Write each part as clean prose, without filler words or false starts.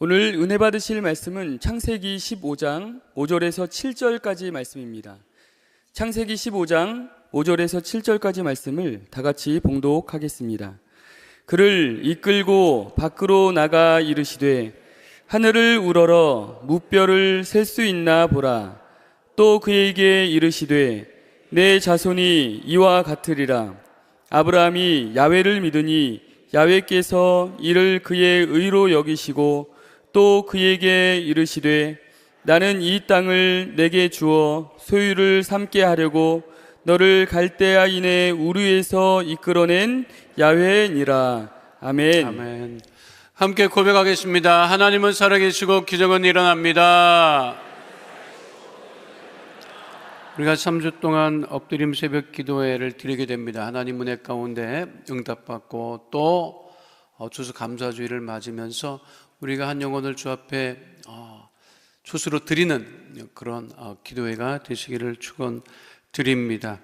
오늘 은혜 받으실 말씀은 창세기 15장 5절에서 7절까지 말씀입니다. 창세기 15장 5절에서 7절까지 말씀을 다 같이 봉독하겠습니다. 그를 이끌고 밖으로 나가 이르시되 하늘을 우러러 무뼈를 셀 수 있나 보라. 또 그에게 이르시되 내 자손이 이와 같으리라. 아브라함이 야훼를 믿으니 야훼께서 이를 그의 의로 여기시고 또 그에게 이르시되 나는 이 땅을 내게 주어 소유를 삼게 하려고 너를 갈대아인의 우르에서 이끌어낸 야훼니라. 아멘. 아멘. 함께 고백하겠습니다. 하나님은 살아계시고 기적은 일어납니다. 우리가 3주 동안 엎드림 새벽 기도회를 드리게 됩니다. 하나님 은혜 가운데 응답받고 또 추수 감사주일을 맞으면서 우리가 한 영혼을 주 앞에 추수로 드리는 그런 기도회가 되시기를 축원드립니다.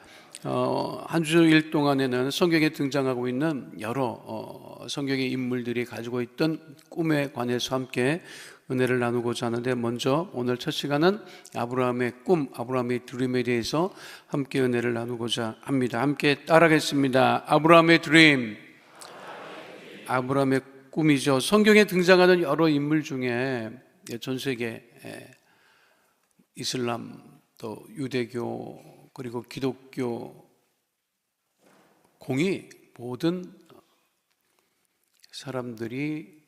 한 주일 동안에는 성경에 등장하고 있는 여러 성경의 인물들이 가지고 있던 꿈에 관해서 함께 은혜를 나누고자 하는데, 먼저 오늘 첫 시간은 아브라함의 꿈, 아브라함의 드림에 대해서 함께 은혜를 나누고자 합니다. 함께 따라하겠습니다. 아브라함의 드림, 아브라함의 꿈이죠. 성경에 등장하는 여러 인물 중에 전 세계 이슬람, 또 유대교, 그리고 기독교 공이 모든 사람들이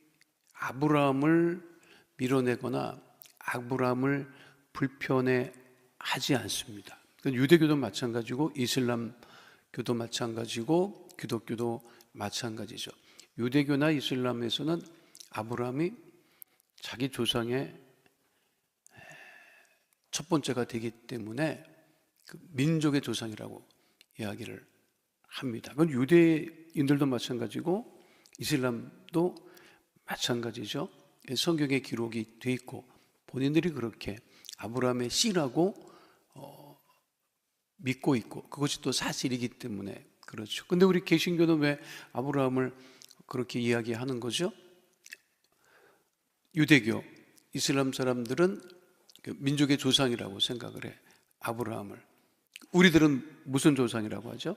아브라함을 밀어내거나 아브라함을 불편해 하지 않습니다. 유대교도 마찬가지고 이슬람교도 마찬가지고 기독교도 마찬가지죠. 유대교나 이슬람에서는 아브라함이 자기 조상의 첫 번째가 되기 때문에 그 민족의 조상이라고 이야기를 합니다. 그건 유대인들도 마찬가지고 이슬람도 마찬가지죠. 성경에 기록이 돼 있고 본인들이 그렇게 아브라함의 씨라고 믿고 있고 그것이 또 사실이기 때문에 그렇죠. 근데 우리 개신교는 왜 아브라함을 그렇게 이야기하는 거죠? 유대교, 이슬람 사람들은 민족의 조상이라고 생각을 해. 아브라함을. 우리들은 무슨 조상이라고 하죠?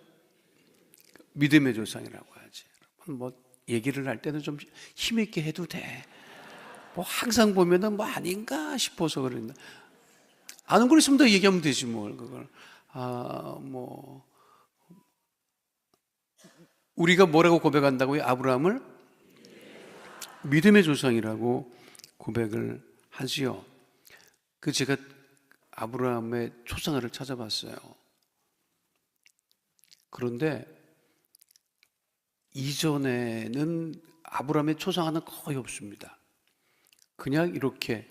믿음의 조상이라고 하지. 뭐 얘기를 할 때는 좀 힘있게 해도 돼. 뭐 항상 보면은 뭐 아닌가 싶어서 그런다. 아는 걸 있으면 더 얘기하면 되지 뭘 그걸. 뭐 우리가 뭐라고 고백한다고요? 아브라함을 믿음의 조상이라고 고백을 하지요. 제가 아브라함의 초상화를 찾아봤어요. 그런데 이전에는 아브라함의 초상화는 거의 없습니다. 그냥 이렇게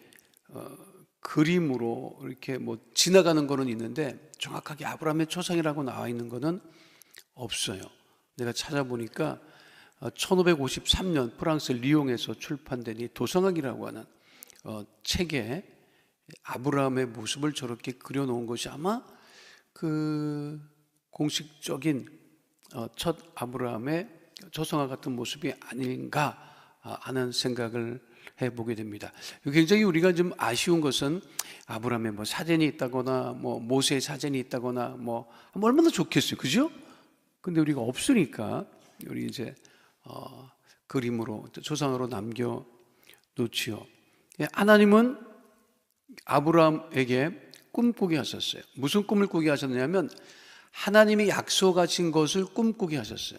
그림으로 이렇게 뭐 지나가는 거는 있는데 정확하게 아브라함의 초상이라고 나와 있는 거는 없어요. 내가 찾아보니까 1553년 프랑스 리옹에서 출판된 이 도성학이라고 하는 책에 아브라함의 모습을 저렇게 그려놓은 것이 아마 그 공식적인 첫 아브라함의 초상화 같은 모습이 아닌가 하는 생각을 해보게 됩니다. 굉장히 우리가 좀 아쉬운 것은 아브라함의 뭐 사진이 있다거나 뭐 모세의 사진이 있다거나 뭐 얼마나 좋겠어요, 그죠? 근데 우리가 없으니까 우리 이제 그림으로 초상화로 남겨 놓지요. 하나님은 아브라함에게 꿈꾸게 하셨어요. 무슨 꿈을 꾸게 하셨냐면 하나님이 약속하신 것을 꿈꾸게 하셨어요.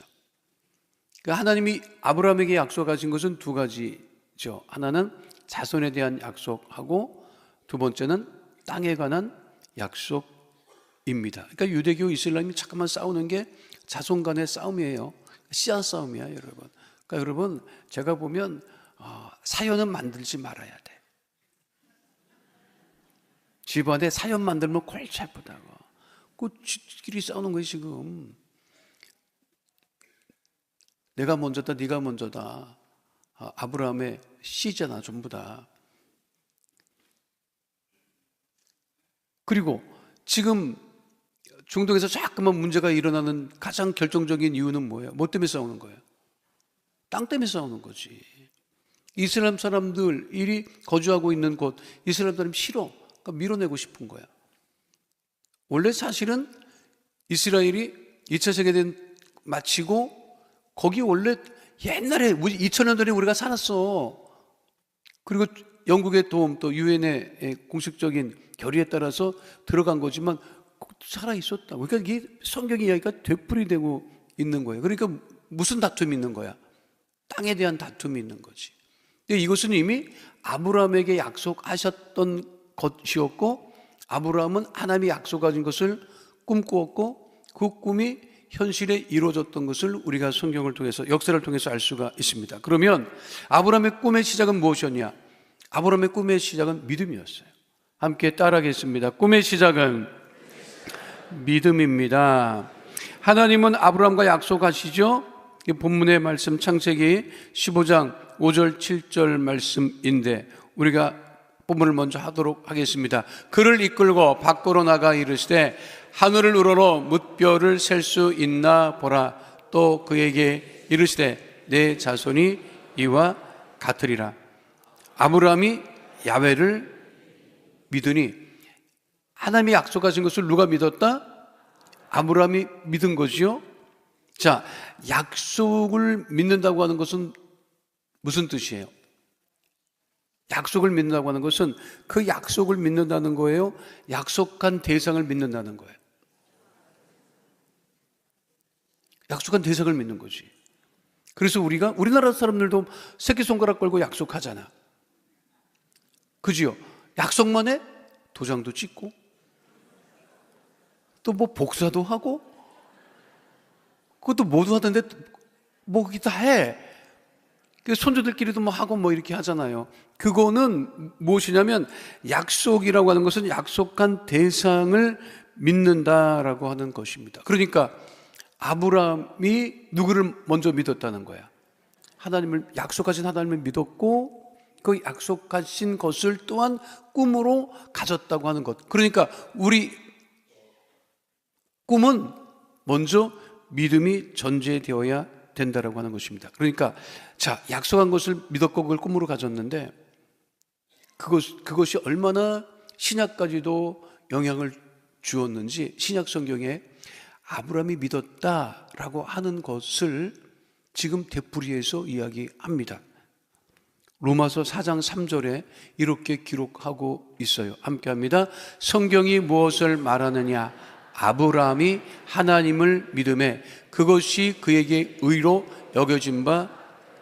하나님이 아브라함에게 약속하신 것은 두 가지죠. 하나는 자손에 대한 약속하고 두 번째는 땅에 관한 약속입니다. 그러니까 유대교, 이슬람이 잠깐만 싸우는 게 자손 간의 싸움이에요. 씨앗 싸움이야, 여러분. 그러니까 여러분, 제가 보면 사연은 만들지 말아야 돼. 집안에 사연 만들면 골치 아프다고. 그 지끼리 싸우는 거예요, 지금. 내가 먼저다, 네가 먼저다. 아브라함의 씨잖아, 전부 다. 그리고 지금 중동에서 자꾸만 문제가 일어나는 가장 결정적인 이유는 뭐예요? 뭐 때문에 싸우는 거예요? 땅 때문에 싸우는 거지. 이슬람 사람들이 거주하고 있는 곳, 이슬람 사람이 싫어. 그러니까 밀어내고 싶은 거야. 원래 사실은 이스라엘이 2차 세계대전 마치고 거기 원래 옛날에 2000년 전에 우리가 살았어. 그리고 영국의 도움 또 유엔의 공식적인 결의에 따라서 들어간 거지만 살아 있었다. 그러니까 이게 성경 이야기가 되풀이되고 있는 거예요. 그러니까 무슨 다툼이 있는 거야? 땅에 대한 다툼이 있는 거지. 근데 이것은 이미 아브라함에게 약속하셨던 것이었고, 아브라함은 하나님이 약속하신 것을 꿈꾸었고, 그 꿈이 현실에 이루어졌던 것을 우리가 성경을 통해서, 역사를 통해서 알 수가 있습니다. 그러면 아브라함의 꿈의 시작은 무엇이었냐? 아브라함의 꿈의 시작은 믿음이었어요. 함께 따라하겠습니다. 꿈의 시작은 믿음입니다. 하나님은 아브라함과 약속하시죠? 본문의 말씀 창세기 15장 5절 7절 말씀인데 우리가 본문을 먼저 하도록 하겠습니다. 그를 이끌고 밖으로 나가 이르시되 하늘을 우러러 뭇별을 셀 수 있나 보라. 또 그에게 이르시되 내 자손이 이와 같으리라. 아브라함이 야훼를 믿으니, 하나님이 약속하신 것을 누가 믿었다? 아브라함이 믿은 것이요. 자, 약속을 믿는다고 하는 것은 무슨 뜻이에요? 약속을 믿는다고 하는 것은 그 약속을 믿는다는 거예요? 약속한 대상을 믿는다는 거예요? 약속한 대상을 믿는 거지. 그래서 우리나라 사람들도 새끼손가락 걸고 약속하잖아. 그지요? 약속만 해? 도장도 찍고 또 뭐 복사도 하고 그것도 모두 하던데 뭐 그게 다 해. 손주들끼리도 뭐 하고 뭐 이렇게 하잖아요. 그거는 무엇이냐면 약속이라고 하는 것은 약속한 대상을 믿는다라고 하는 것입니다. 그러니까 아브라함이 누구를 먼저 믿었다는 거야? 하나님을, 약속하신 하나님을 믿었고 그 약속하신 것을 또한 꿈으로 가졌다고 하는 것. 그러니까 우리 꿈은 먼저 믿음이 전제되어야 된다라고 하는 것입니다. 그러니까 자, 약속한 것을 믿었고 그걸 꿈으로 가졌는데 그것이 얼마나 신약까지도 영향을 주었는지 신약 성경에 아브라함이 믿었다라고 하는 것을 지금 되풀이해서 이야기합니다. 로마서 4장 3절에 이렇게 기록하고 있어요. 함께 합니다. 성경이 무엇을 말하느냐? 아브라함이 하나님을 믿음에 그것이 그에게 의로 여겨진 바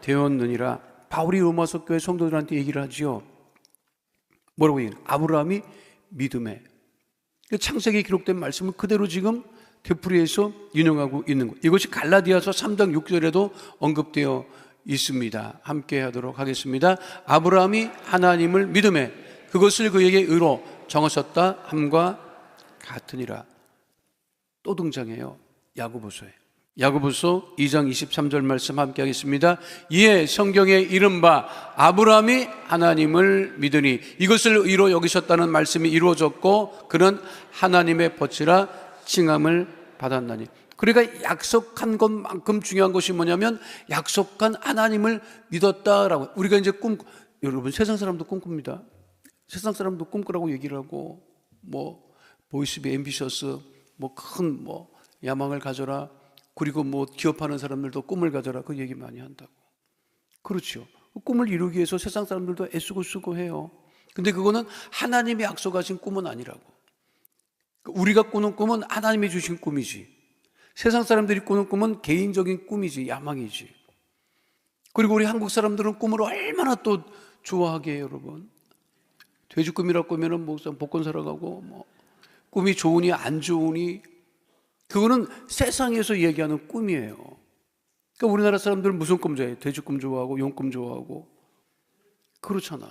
되었느니라. 바울이 로마서 교회 성도들한테 얘기를 하지요. 뭐라고 얘기해요? 아브라함이 믿음에. 창세기에 기록된 말씀을 그대로 지금 되풀이해서 인용하고 있는 거예요. 이것이 갈라디아서 3장 6절에도 언급되어 있습니다. 함께 하도록 하겠습니다. 아브라함이 하나님을 믿음에 그것을 그에게 의로 정하셨다 함과 같으니라. 또 등장해요. 야고보서에. 야고보서 2장 23절 말씀 함께 하겠습니다. 이에 성경에 이른바 아브라함이 하나님을 믿으니 이것을 의로 여기셨다는 말씀이 이루어졌고 그는 하나님의 벗이라 칭함을 받았나니. 그러니까 약속한 것만큼 중요한 것이 뭐냐면 약속한 하나님을 믿었다라고. 우리가 이제 여러분 세상 사람도 꿈꿉니다. 세상 사람도 꿈꾸라고 얘기를 하고 뭐 보이스비 앰비셔스 뭐 큰 뭐 야망을 가져라. 그리고 뭐 기업하는 사람들도 꿈을 가져라. 그 얘기 많이 한다고. 그렇죠. 꿈을 이루기 위해서 세상 사람들도 애쓰고 쓰고 해요. 근데 그거는 하나님이 약속하신 꿈은 아니라고. 우리가 꾸는 꿈은 하나님이 주신 꿈이지. 세상 사람들이 꾸는 꿈은 개인적인 꿈이지, 야망이지. 그리고 우리 한국 사람들은 꿈을 얼마나 또 좋아하게 해요, 여러분. 돼지 꿈이라고 꾸면은 뭐 복권 사러 가고 뭐 꿈이 좋으니 안 좋으니 그거는 세상에서 얘기하는 꿈이에요. 그러니까 우리나라 사람들은 무슨 꿈 좋아해요? 돼지 꿈 좋아하고 용 꿈 좋아하고 그렇잖아.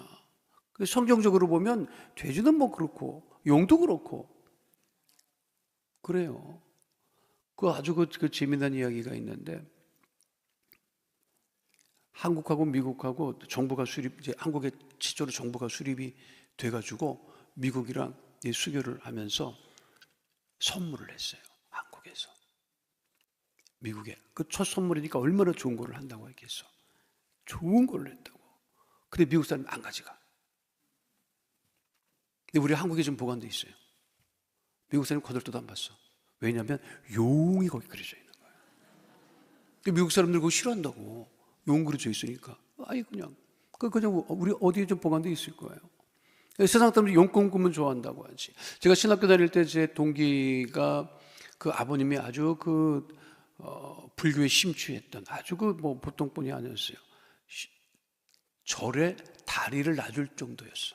성경적으로 보면 돼지는 뭐 그렇고 용도 그렇고 그래요. 아주 재미난 이야기가 있는데 한국하고 미국하고 정부가 이제 한국에 최초로 정부가 수립이 돼가지고 미국이랑 수교를 하면서 선물을 했어요. 한국에서 미국에 그 첫 선물이니까 얼마나 좋은 거를 한다고 했겠어. 좋은 걸 했다고. 근데 미국 사람이 안 가져가. 근데 우리 한국에 좀 보관돼 있어요. 미국 사람이 거들떠도 안 봤어. 왜냐하면 용이 거기 그려져 있는 거예요. 미국 사람들 그거 싫어한다고. 용 그려져 있으니까. 아니 그냥 우리 어디에 좀 보관돼 있을 거예요. 세상 사람들이 용꿈 꾸면 좋아한다고 하지. 제가 신학교 다닐 때 제 동기가 그 아버님이 아주 불교에 심취했던 아주 뭐 보통 분이 아니었어요. 절에 다리를 놔줄 정도였어.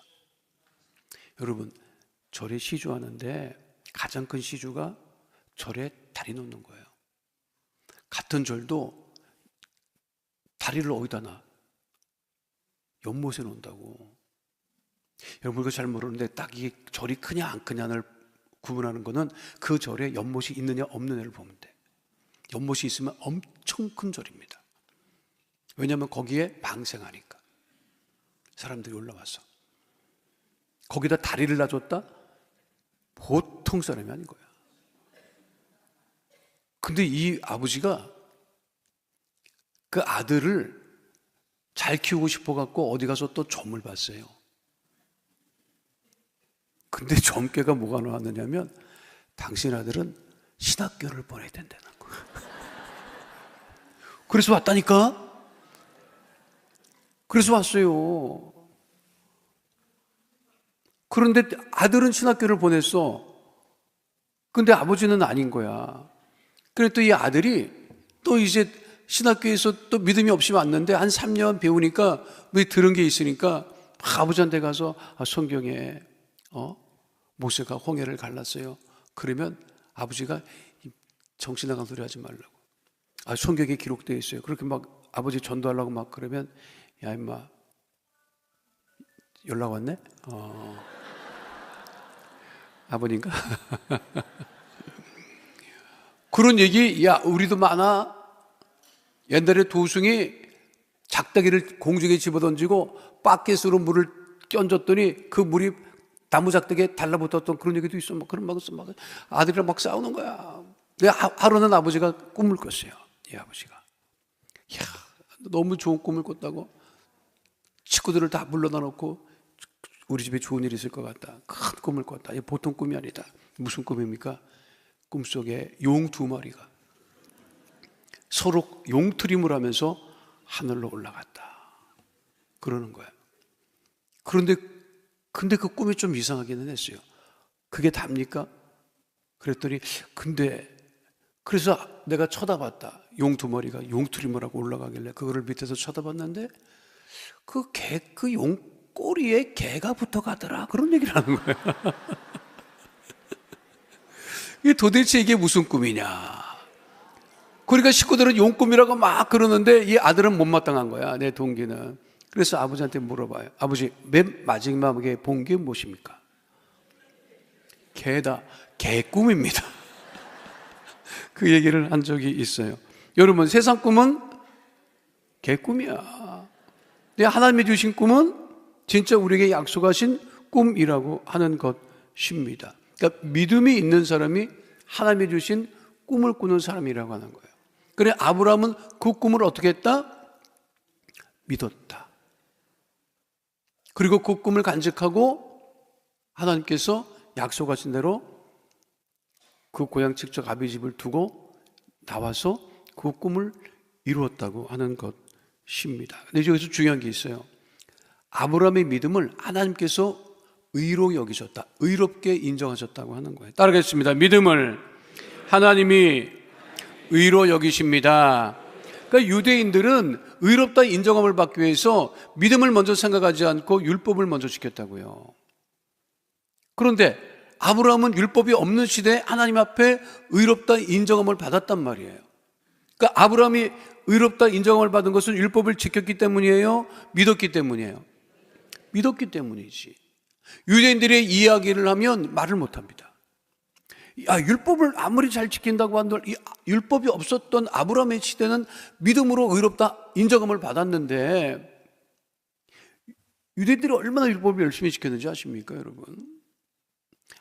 여러분, 절에 시주하는데 가장 큰 시주가 절에 다리 놓는 거예요. 같은 절도 다리를 어디다 놔? 연못에 놓는다고. 여러분 이거 잘 모르는데 딱 이게 절이 크냐 안 크냐를 구분하는 거는 그 절에 연못이 있느냐 없느냐를 보면 돼. 연못이 있으면 엄청 큰 절입니다. 왜냐하면 거기에 방생하니까 사람들이 올라와서. 거기다 다리를 놔줬다? 보통 사람이 아닌 거야. 근데 이 아버지가 그 아들을 잘 키우고 싶어 갖고 어디 가서 또 점을 봤어요. 근데 점괘가 뭐가 나왔느냐면 당신 아들은 신학교를 보내야 된다는 거야. 그래서 왔다니까? 그래서 왔어요. 그런데 아들은 신학교를 보냈어. 근데 아버지는 아닌 거야. 그래 또 이 아들이 또 이제 신학교에서 또 믿음이 없이 왔는데 한 3년 배우니까 왜 들은 게 있으니까 아버지한테 가서 성경에 모세가 홍해를 갈랐어요. 그러면 아버지가 정신 나간 소리 하지 말라고. 성경에 기록되어 있어요. 그렇게 막 아버지 전도하려고 막 그러면 야 임마 연락 왔네? 아버님가? 그런 얘기 야 우리도 많아. 옛날에 도승이 작다기를 공중에 집어던지고 바켓으로 물을 껴줬더니 그 물이 나무 작대기에 달라붙었던 그런 얘기도 있어. 막 그런 막 아들이랑 막 싸우는 거야. 하루는 아버지가 꿈을 꿨어요. 이 아버지가. 야, 너무 좋은 꿈을 꿨다고. 식구들을 다 불러다 놓고 우리 집에 좋은 일이 있을 것 같다. 큰 꿈을 꿨다. 이게 보통 꿈이 아니다. 무슨 꿈입니까? 꿈속에 용 2마리가 서로 용트림을 하면서 하늘로 올라갔다. 그러는 거야. 근데 그 꿈이 좀 이상하기는 했어요. 그게 답니까? 그랬더니 그래서 내가 쳐다봤다. 용 2마리가 용트림을 하고 올라가길래 그거를 밑에서 쳐다봤는데 그 용 꼬리에 개가 붙어가더라. 그런 얘기를 하는 거야. 도대체 이게 무슨 꿈이냐. 그러니까 식구들은 용꿈이라고 막 그러는데 이 아들은 못마땅한 거야. 내 동기는. 그래서 아버지한테 물어봐요. 아버지 맨 마지막에 본 게 무엇입니까? 개다. 개 꿈입니다. 그 얘기를 한 적이 있어요. 여러분 세상 꿈은 개 꿈이야. 근데 하나님이 주신 꿈은 진짜 우리에게 약속하신 꿈이라고 하는 것입니다. 그러니까 믿음이 있는 사람이 하나님이 주신 꿈을 꾸는 사람이라고 하는 거예요. 그래 아브라함은 그 꿈을 어떻게 했다? 믿었다. 그리고 그 꿈을 간직하고 하나님께서 약속하신 대로 그 고향 직접 아비 집을 두고 나와서 그 꿈을 이루었다고 하는 것입니다. 근데 여기서 중요한 게 있어요. 아브라함의 믿음을 하나님께서 의로 여기셨다. 의롭게 인정하셨다고 하는 거예요. 따라가겠습니다. 믿음을 하나님이 의로 여기십니다. 그러니까 유대인들은 의롭다 인정함을 받기 위해서 믿음을 먼저 생각하지 않고 율법을 먼저 지켰다고요. 그런데 아브라함은 율법이 없는 시대에 하나님 앞에 의롭다 인정함을 받았단 말이에요. 그러니까 아브라함이 의롭다 인정함을 받은 것은 율법을 지켰기 때문이에요? 믿었기 때문이에요? 믿었기 때문이지. 유대인들의 이야기를 하면 말을 못합니다. 율법을 아무리 잘 지킨다고 한들 율법이 없었던 아브라함의 시대는 믿음으로 의롭다 인정함을 받았는데 유대인들이 얼마나 율법을 열심히 지켰는지 아십니까 여러분?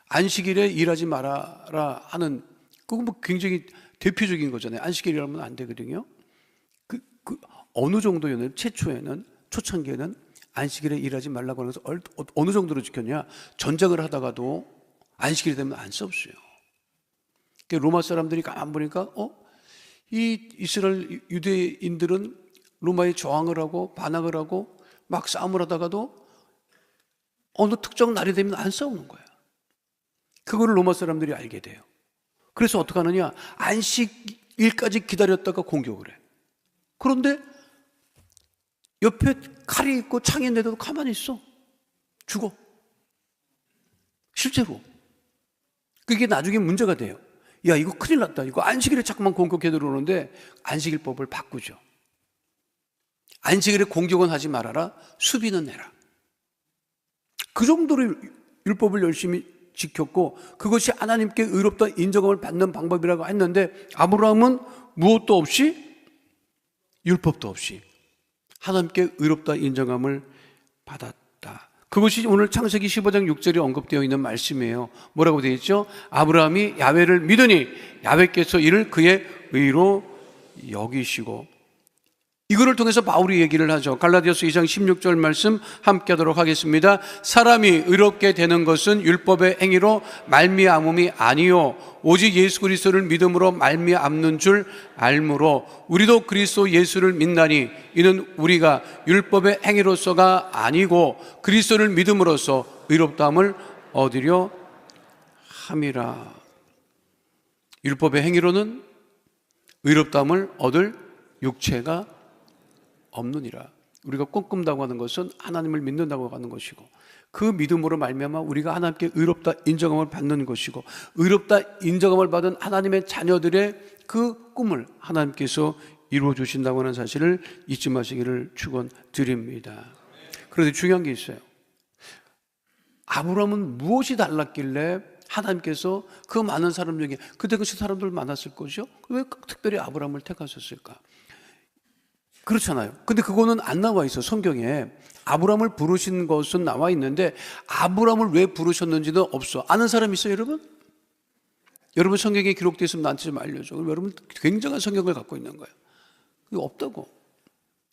안식일에 일하지 말아라 하는 그건 뭐 굉장히 대표적인 거잖아요. 안식일을 하면 안 되거든요. 어느 정도였나요? 초창기에는 안식일에 일하지 말라고 하면서 어느 정도로 지켰냐? 전쟁을 하다가도 안식일이 되면 안 싸웠어요. 로마 사람들이 가만 보니까 이 이스라엘 유대인들은 로마에 저항을 하고 반항을 하고 막 싸움을 하다가도 어느 특정 날이 되면 안 싸우는 거야. 그거를 로마 사람들이 알게 돼요. 그래서 어떻게 하느냐? 안식일까지 기다렸다가 공격을 해. 그런데 옆에 칼이 있고 창이 있는데도 가만히 있어. 죽어. 실제로. 그게 나중에 문제가 돼요. 야, 이거 큰일 났다. 이거 안식일에 자꾸만 공격해 들어오는데 안식일법을 바꾸죠. 안식일에 공격은 하지 말아라. 수비는 내라. 그 정도로 율법을 열심히 지켰고 그것이 하나님께 의롭다 인정을 받는 방법이라고 했는데 아브라함은 무엇도 없이 율법도 없이 하나님께 의롭다 인정함을 받았다. 그것이 오늘 창세기 15장 6절에 언급되어 있는 말씀이에요. 뭐라고 되어 있죠? 아브라함이 야훼를 믿으니 야훼께서 이를 그의 의로 여기시고. 이거를 통해서 바울이 얘기를 하죠. 갈라디아서 2장 16절 말씀 함께 하도록 하겠습니다. 사람이 의롭게 되는 것은 율법의 행위로 말미암음이 아니요 오직 예수 그리스도를 믿음으로 말미암는 줄 알므로 우리도 그리스도 예수를 믿나니 이는 우리가 율법의 행위로서가 아니고 그리스도를 믿음으로써 의롭다함을 얻으려 함이라. 율법의 행위로는 의롭다함을 얻을 육체가 없느니라. 우리가 꿈꾼다고 하는 것은 하나님을 믿는다고 하는 것이고 그 믿음으로 말미암아 우리가 하나님께 의롭다 인정함을 받는 것이고 의롭다 인정함을 받은 하나님의 자녀들의 그 꿈을 하나님께서 이루어 주신다고 하는 사실을 잊지 마시기를 축원드립니다. 그런데 중요한 게 있어요. 아브라함은 무엇이 달랐길래 하나님께서 그 많은 사람 중에 그때 그 사람들 많았을 것이요? 왜 특별히 아브라함을 택하셨을까? 그렇잖아요. 근데 그거는 안 나와 있어. 성경에 아브라함을 부르신 것은 나와 있는데 아브라함을 왜 부르셨는지는 없어. 아는 사람 있어요, 여러분? 여러분 성경에 기록되어 있으면 나한테 좀 알려줘. 여러분 굉장한 성경을 갖고 있는 거예요. 그게 없다고.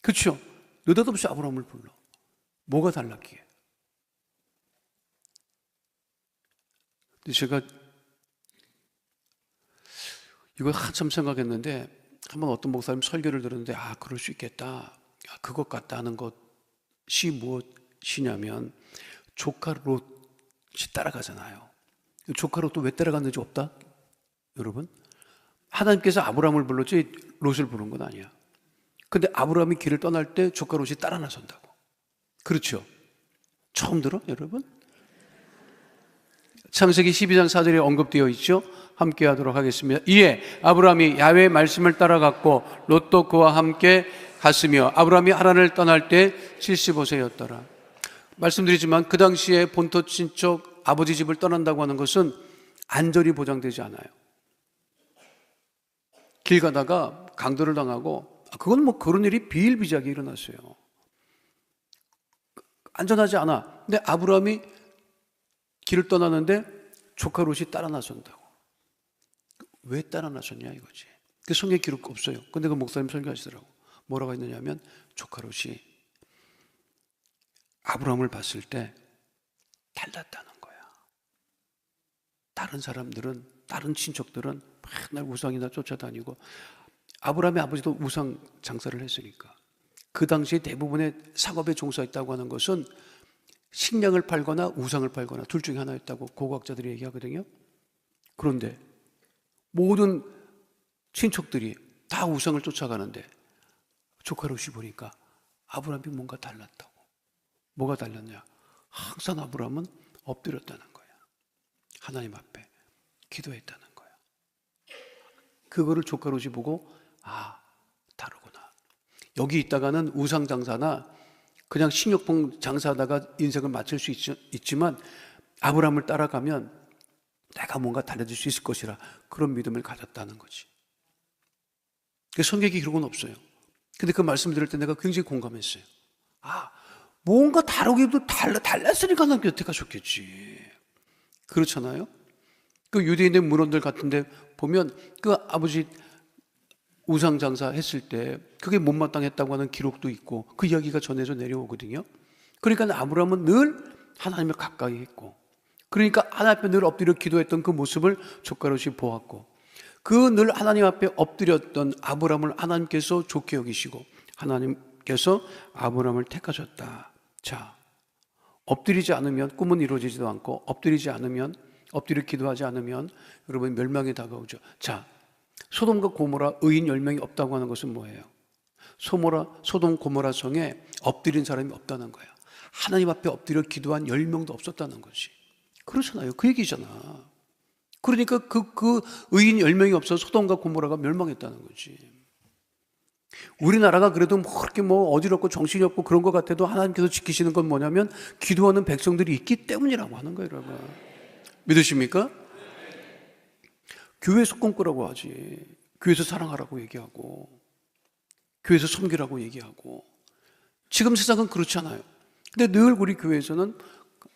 그렇죠? 느닷없이 아브라함을 불러. 뭐가 달랐기에? 근데 제가 이거 한참 생각했는데 한번 어떤 목사님 설교를 들었는데 그럴 수 있겠다. 그것 같다 하는 것이 무엇이냐면 조카 롯이 따라가잖아요. 조카 롯도 왜 따라갔는지 없다? 여러분 하나님께서 아브라함을 불렀지 롯을 부른 건 아니야. 근데 아브라함이 길을 떠날 때 조카 롯이 따라 나선다고. 그렇죠? 처음 들어 여러분? 창세기 12장 4절에 언급되어 있죠. 함께 하도록 하겠습니다. 이에 아브라함이 야훼의 말씀을 따라갔고 롯도 그와 함께 갔으며 아브라함이 하란을 떠날 때 75세였더라. 말씀드리지만 그 당시에 본토 친척 아버지 집을 떠난다고 하는 것은 안전이 보장되지 않아요. 길 가다가 강도를 당하고 그건 뭐 그런 일이 비일비재하게 일어났어요. 안전하지 않아. 근데 아브라함이 길을 떠나는데 조카 롯이 따라 나선다고. 왜 따라 나섰냐 이거지. 그 성경 기록 없어요. 근데 그 목사님 설교하시더라고. 뭐라고 했느냐면 조카 롯이 아브라함을 봤을 때 달랐다는 거야. 다른 사람들은 다른 친척들은 맨날 우상이나 쫓아다니고 아브라함의 아버지도 우상 장사를 했으니까 그 당시에 대부분의 상업에 종사했다고 하는 것은 식량을 팔거나 우상을 팔거나 둘 중에 하나였다고 고고학자들이 얘기하거든요. 그런데 모든 친척들이 다 우상을 쫓아가는데 조카 롯이 보니까 아브라함이 뭔가 달랐다고. 뭐가 달랐냐? 항상 아브라함은 엎드렸다는 거야. 하나님 앞에 기도했다는 거야. 그거를 조카 롯이 보고 다르구나. 여기 있다가는 우상 장사나 그냥 식료품 장사하다가 인생을 마칠 수 있지만 아브라함을 따라가면 내가 뭔가 달라질 수 있을 것이라 그런 믿음을 가졌다는 거지. 성경에 기록은 없어요. 근데 그 말씀 들을 때 내가 굉장히 공감했어요. 뭔가 다르기도 달랐으니까 하나님 여태 가셨겠지. 그렇잖아요. 그 유대인의 문헌들 같은데 보면 그 아버지 우상 장사 했을 때 그게 못마땅했다고 하는 기록도 있고 그 이야기가 전해져 내려오거든요. 그러니까 아브라함은 늘 하나님을 가까이 했고, 그러니까 하나님 앞에 늘 엎드려 기도했던 그 모습을 족가롯이 보았고, 그 늘 하나님 앞에 엎드렸던 아브라함을 하나님께서 좋게 여기시고 하나님께서 아브라함을 택하셨다. 자, 엎드리지 않으면 꿈은 이루어지지도 않고, 엎드리지 않으면, 엎드려 기도하지 않으면 여러분 멸망이 다가오죠. 자, 소돔과 고모라 의인 10명이 없다고 하는 것은 뭐예요? 소돔 고모라 성에 엎드린 사람이 없다는 거예요. 하나님 앞에 엎드려 기도한 10명도 없었다는 거지. 그렇잖아요. 그 얘기잖아. 그러니까 그 의인 10명이 없어서 소돔과 고모라가 멸망했다는 거지. 우리나라가 그래도 그렇게 어지럽고 정신이 없고 그런 것 같아도 하나님께서 지키시는 건 뭐냐면 기도하는 백성들이 있기 때문이라고 하는 거예요, 여러분. 믿으십니까? 교회에서 꿈꾸라고 하지. 교회에서 사랑하라고 얘기하고, 교회에서 섬기라고 얘기하고. 지금 세상은 그렇지 않아요. 근데 늘 우리 교회에서는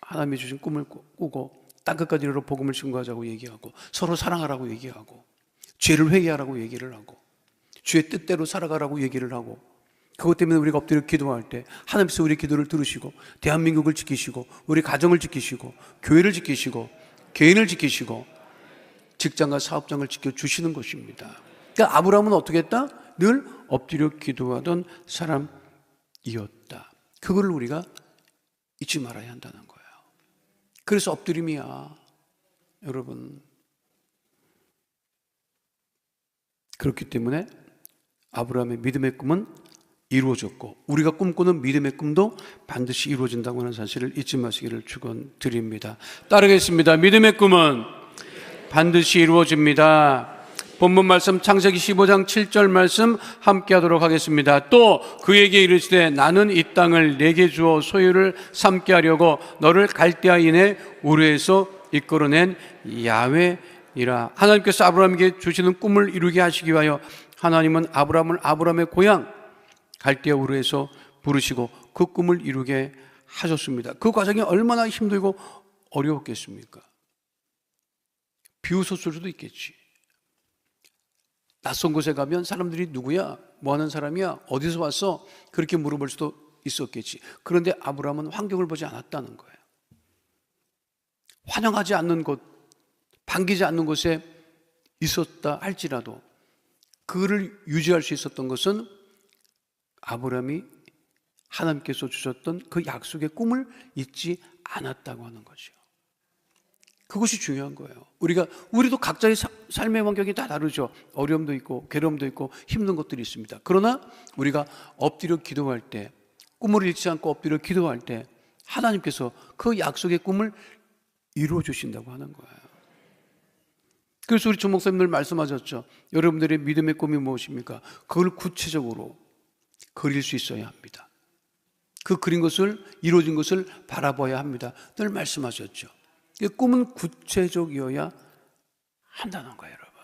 하나님이 주신 꿈을 꾸고 땅끝까지 이르러 복음을 증거하자고 얘기하고, 서로 사랑하라고 얘기하고, 죄를 회개하라고 얘기를 하고, 주의 뜻대로 살아가라고 얘기를 하고, 그것 때문에 우리가 엎드려 기도할 때 하나님께서 우리 기도를 들으시고 대한민국을 지키시고 우리 가정을 지키시고 교회를 지키시고 개인을 지키시고 직장과 사업장을 지켜주시는 것입니다. 그러니까 아브라함은 어떻게 했다? 늘 엎드려 기도하던 사람이었다. 그걸 우리가 잊지 말아야 한다는 거예요. 그래서 엎드림이야, 여러분. 그렇기 때문에 아브라함의 믿음의 꿈은 이루어졌고, 우리가 꿈꾸는 믿음의 꿈도 반드시 이루어진다고 하는 사실을 잊지 마시기를 축원드립니다. 따르겠습니다. 믿음의 꿈은 반드시 이루어집니다. 본문 말씀 창세기 15장 7절 말씀 함께 하도록 하겠습니다. 또 그에게 이르시되 나는 이 땅을 내게 주어 소유를 삼게 하려고 너를 갈대아인의 우르에서 이끌어낸 야훼니라. 하나님께서 아브라함에게 주시는 꿈을 이루게 하시기 위하여 하나님은 아브라함을 아브라함의 고향 갈대아 우르에서 부르시고 그 꿈을 이루게 하셨습니다. 그 과정이 얼마나 힘들고 어려웠겠습니까? 비웃었을 수도 있겠지. 낯선 곳에 가면 사람들이 누구야? 뭐 하는 사람이야? 어디서 왔어? 그렇게 물어볼 수도 있었겠지. 그런데 아브라함은 환경을 보지 않았다는 거예요. 환영하지 않는 곳, 반기지 않는 곳에 있었다 할지라도 그를 유지할 수 있었던 것은 아브라함이 하나님께서 주셨던 그 약속의 꿈을 잊지 않았다고 하는 거죠. 그것이 중요한 거예요. 우리도 각자의 삶의 환경이 다 다르죠. 어려움도 있고 괴로움도 있고 힘든 것들이 있습니다. 그러나 우리가 엎드려 기도할 때, 꿈을 잃지 않고 엎드려 기도할 때 하나님께서 그 약속의 꿈을 이루어 주신다고 하는 거예요. 그래서 우리 조 목사님들 말씀하셨죠. 여러분들의 믿음의 꿈이 무엇입니까? 그걸 구체적으로 그릴 수 있어야 합니다. 그 그린 것을, 이루어진 것을 바라봐야 합니다. 늘 말씀하셨죠. 꿈은 구체적이어야 한다는 거예요, 여러분.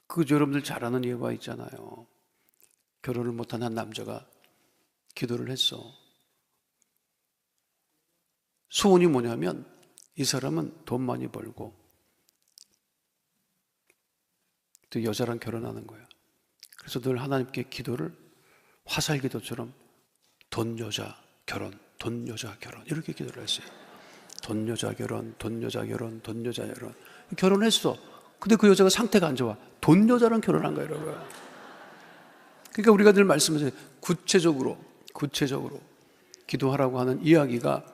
그 여러분들 잘 아는 예가 있잖아요. 결혼을 못한 한 남자가 기도를 했어. 소원이 뭐냐면 이 사람은 돈 많이 벌고 또 여자랑 결혼하는 거야. 그래서 늘 하나님께 기도를 화살 기도처럼 돈 여자 결혼, 돈 여자 결혼 이렇게 기도를 했어요. 돈 여자 결혼, 돈 여자 결혼, 돈 여자 결혼. 결혼했어. 근데 그 여자가 상태가 안 좋아. 돈 여자랑 결혼한 거예요, 여러분. 그러니까 우리가 늘 말씀하세요. 구체적으로 기도하라고 하는 이야기가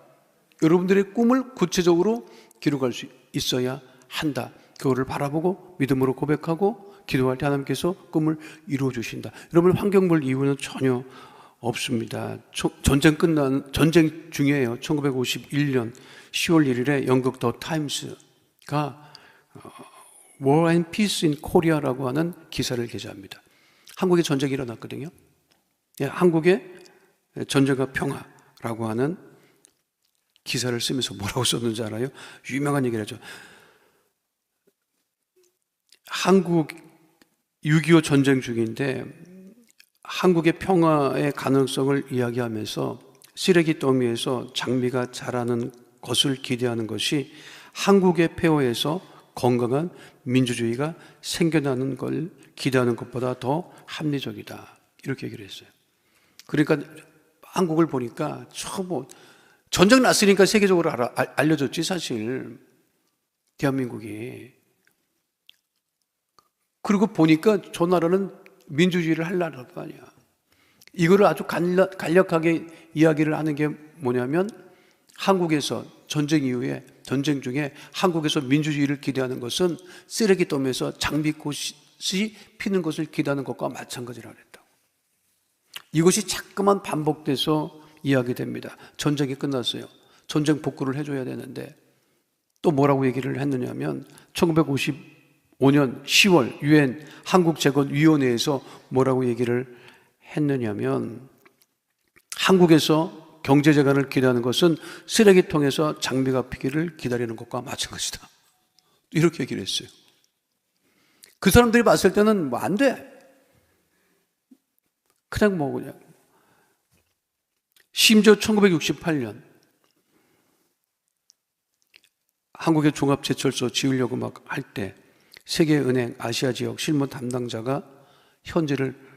여러분들의 꿈을 구체적으로 기록할 수 있어야 한다. 그거를 바라보고 믿음으로 고백하고 기도할 때 하나님께서 꿈을 이루어 주신다. 여러분 환경 볼 이유는 전혀 없습니다. 전쟁 중이에요. 1951년 10월 1일에 영국 더 타임스가 War and Peace in Korea라고 하는 기사를 게재합니다. 한국에 전쟁이 일어났거든요. 한국의 전쟁과 평화라고 하는 기사를 쓰면서 뭐라고 썼는지 알아요? 유명한 얘기를 하죠. 한국 6.25 전쟁 중인데 한국의 평화의 가능성을 이야기하면서 쓰레기 더미에서 장미가 자라는 것을 기대하는 것이 한국의 폐허에서 건강한 민주주의가 생겨나는 걸 기대하는 것보다 더 합리적이다. 이렇게 얘기를 했어요. 그러니까 한국을 보니까 뭐 전쟁 났으니까 세계적으로 알려졌지 사실 대한민국이. 그리고 보니까 저 나라는 민주주의를 할 나라가 아니야. 이거를 아주 간략하게 이야기를 하는 게 뭐냐면 한국에서 전쟁 이후에 전쟁 중에 한국에서 민주주의를 기대하는 것은 쓰레기더미에서 장미꽃이 피는 것을 기대하는 것과 마찬가지라고 했다고. 이것이 자꾸만 반복돼서 이야기됩니다. 전쟁이 끝났어요. 전쟁 복구를 해줘야 되는데 또 뭐라고 얘기를 했느냐면 1955년 10월 유엔 한국재건위원회에서 뭐라고 얘기를 했느냐면 한국에서 경제재건을 기대하는 것은 쓰레기통에서 장미가 피기를 기다리는 것과 마찬가지다. 이렇게 얘기를 했어요. 그 사람들이 봤을 때는 뭐 안 돼. 그냥 심지어 1968년 한국의 종합제철소 지으려고 막 할 때 세계은행 아시아 지역 실무 담당자가 현지를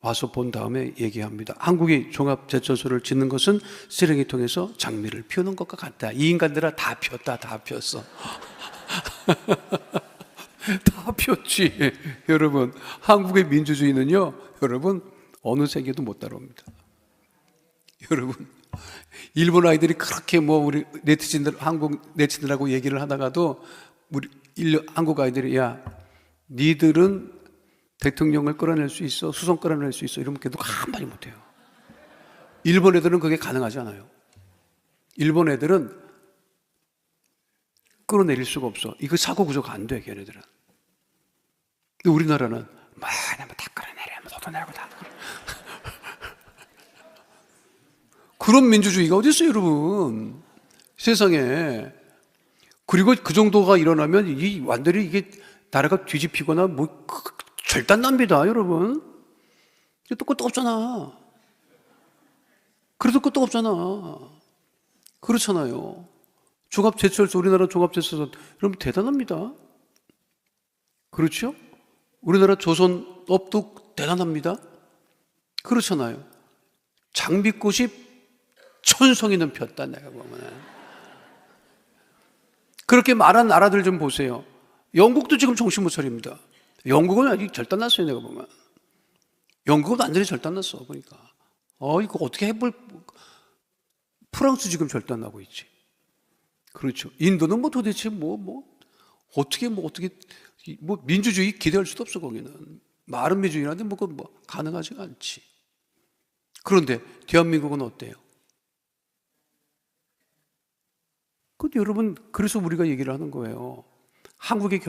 와서 본 다음에 얘기합니다. 한국이 종합제철소를 짓는 것은 쓰레기통에서 장미를 피우는 것과 같다. 이 인간들아 다 피웠다. 다 피웠어. 다 피웠지. 여러분, 한국의 민주주의는요, 여러분, 어느 세계도 못 따라옵니다. 여러분, 일본 아이들이 그렇게 우리 한국 네티즌들하고 얘기를 하다가도 우리 한국 아이들이 야, 니들은 대통령을 끌어낼 수 있어, 수성 끌어낼 수 있어 이러면 걔도 한마디 못해요. 일본 애들은 그게 가능하지 않아요. 일본 애들은 끌어내릴 수가 없어. 이거 사고 구조가 안 돼, 걔네들은. 근데 우리나라는 다 끌어내려, 너도 내고 다. 그런 민주주의가 어디 있어요, 여러분? 세상에. 그리고 그 정도가 일어나면 완전히 이게 나라가 뒤집히거나 절단납니다, 여러분. 또 끝도 없잖아. 그래도 끝도 없잖아. 그렇잖아요. 종합제철소, 우리나라 종합제철소, 여러분 대단합니다. 그렇죠? 우리나라 조선업도 대단합니다. 그렇잖아요. 장미꽃이 천송이는 폈다, 내가 보면. 그렇게 말한 나라들 좀 보세요. 영국도 지금 정신 못 차립니다. 영국은 아직 절단났어요, 내가 보면. 영국은 완전히 절단났어, 보니까. 이거 어떻게 해볼, 프랑스 지금 절단나고 있지. 그렇죠. 인도는 도대체 어떻게, 민주주의 기대할 수도 없어, 거기는. 말은 민주주의라는데 가능하지가 않지. 그런데 대한민국은 어때요? 근데 여러분, 그래서 우리가 얘기를 하는 거예요. 한국의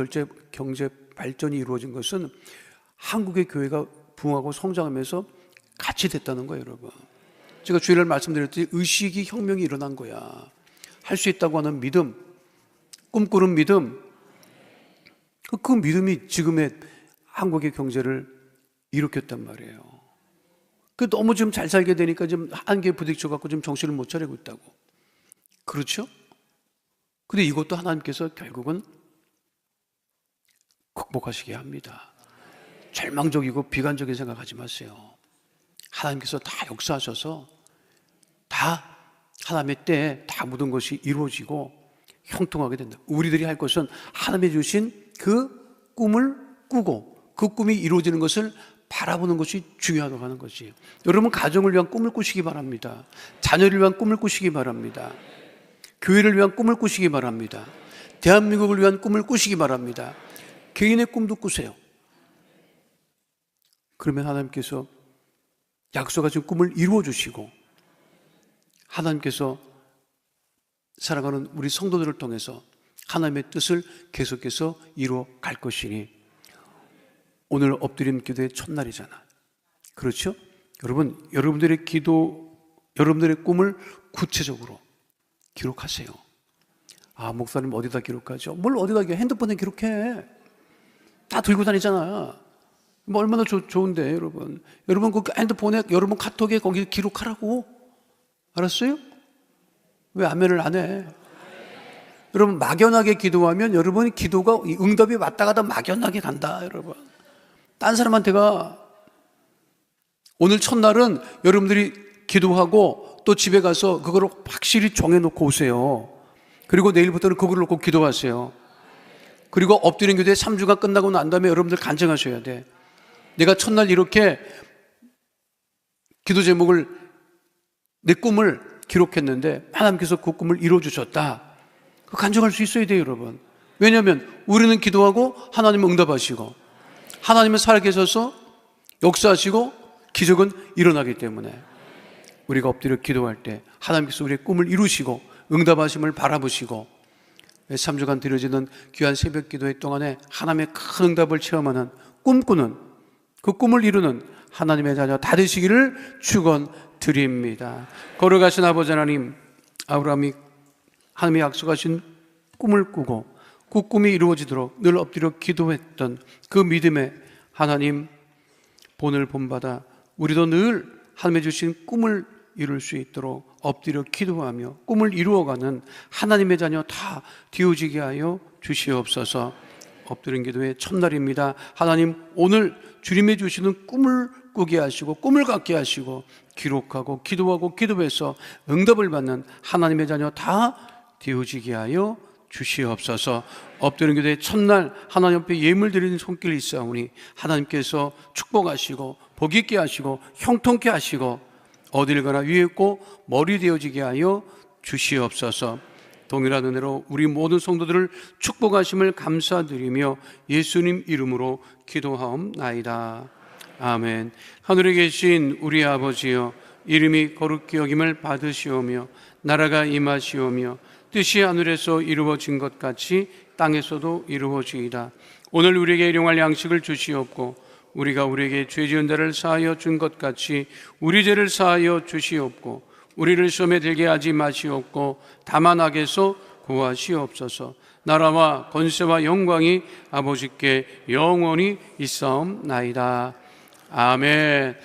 경제 발전이 이루어진 것은 한국의 교회가 부흥하고 성장하면서 같이 됐다는 거예요, 여러분. 제가 주일날 말씀드렸듯이 의식이 혁명이 일어난 거야. 할 수 있다고 하는 믿음, 꿈꾸는 믿음, 그 믿음이 지금의 한국의 경제를 일으켰단 말이에요. 너무 좀 잘 살게 되니까 좀 한계에 부딪혀갖고 좀 정신을 못 차리고 있다고. 그렇죠? 근데 이것도 하나님께서 결국은 극복하시게 합니다. 절망적이고 비관적인 생각하지 마세요. 하나님께서 다 역사하셔서 다 하나님의 때에 다 모든 것이 이루어지고 형통하게 된다. 우리들이 할 것은 하나님이 주신 그 꿈을 꾸고 그 꿈이 이루어지는 것을 바라보는 것이 중요하다고 하는 것이에요. 여러분 가정을 위한 꿈을 꾸시기 바랍니다. 자녀를 위한 꿈을 꾸시기 바랍니다. 교회를 위한 꿈을 꾸시기 바랍니다. 대한민국을 위한 꿈을 꾸시기 바랍니다. 개인의 꿈도 꾸세요. 그러면 하나님께서 약속하신 꿈을 이루어 주시고 하나님께서 사랑하는 우리 성도들을 통해서 하나님의 뜻을 계속해서 이루어 갈 것이니 오늘 엎드림 기도의 첫날이잖아. 그렇죠? 여러분, 여러분들의 기도, 여러분들의 꿈을 구체적으로 기록하세요. 목사님 어디다 기록하죠? 뭘 어디다 기록해? 핸드폰에 기록해. 다 들고 다니잖아. 얼마나 좋은데, 여러분. 여러분 그 핸드폰에, 여러분 카톡에 거기 기록하라고. 알았어요? 왜 아멘을 안 해? 여러분 막연하게 기도하면 여러분 기도가 응답이 왔다 갔다 막연하게 간다. 여러분 딴 사람한테가 오늘 첫날은 여러분들이 기도하고 또 집에 가서 그거를 확실히 정해놓고 오세요. 그리고 내일부터는 그걸 놓고 기도하세요. 그리고 엎드린 기도에 3주가 끝나고 난 다음에 여러분들 간증하셔야 돼. 내가 첫날 이렇게 기도 제목을 내 꿈을 기록했는데 하나님께서 그 꿈을 이루어주셨다. 그 간증할 수 있어야 돼요, 여러분. 왜냐하면 우리는 기도하고 하나님은 응답하시고 하나님은 살아계셔서 역사하시고 기적은 일어나기 때문에 우리가 엎드려 기도할 때 하나님께서 우리의 꿈을 이루시고 응답하심을 바라보시고 3주간 드려지는 귀한 새벽 기도회 동안에 하나님의 큰 응답을 체험하는 꿈꾸는 그 꿈을 이루는 하나님의 자녀 다 되시기를 축원드립니다. 걸어가신 아버지 하나님, 아브라함이 하나님의 약속하신 꿈을 꾸고 그 꿈이 이루어지도록 늘 엎드려 기도했던 그 믿음에 하나님 본을 본받아 우리도 늘 하나님의 주신 꿈을 이룰 수 있도록 엎드려 기도하며 꿈을 이루어가는 하나님의 자녀 다 되어지게 하여 주시옵소서. 엎드린 기도의 첫날입니다. 하나님 오늘 주님의 주시는 꿈을 꾸게 하시고 꿈을 갖게 하시고 기록하고 기도하고 기도해서 응답을 받는 하나님의 자녀 다 되어지게 하여 주시옵소서. 엎드린 기도의 첫날 하나님 앞에 예물 드리는 손길이 있사오니 하나님께서 축복하시고 복 있게 하시고 형통케 하시고 어딜 가나 위에 있고 머리 되어지게 하여 주시옵소서. 동일한 은혜로 우리 모든 성도들을 축복하심을 감사드리며 예수님 이름으로 기도하옵나이다. 아멘. 하늘에 계신 우리 아버지여, 이름이 거룩히 여김을 받으시오며 나라가 임하시오며 뜻이 하늘에서 이루어진 것 같이 땅에서도 이루어지이다. 오늘 우리에게 일용할 양식을 주시옵고 우리가 우리에게 죄 지은 자를 사하여 준 것 같이 우리 죄를 사하여 주시옵고 우리를 시험에 들게 하지 마시옵고 다만 악에서 구하시옵소서. 나라와 권세와 영광이 아버지께 영원히 있사옵나이다. 아멘.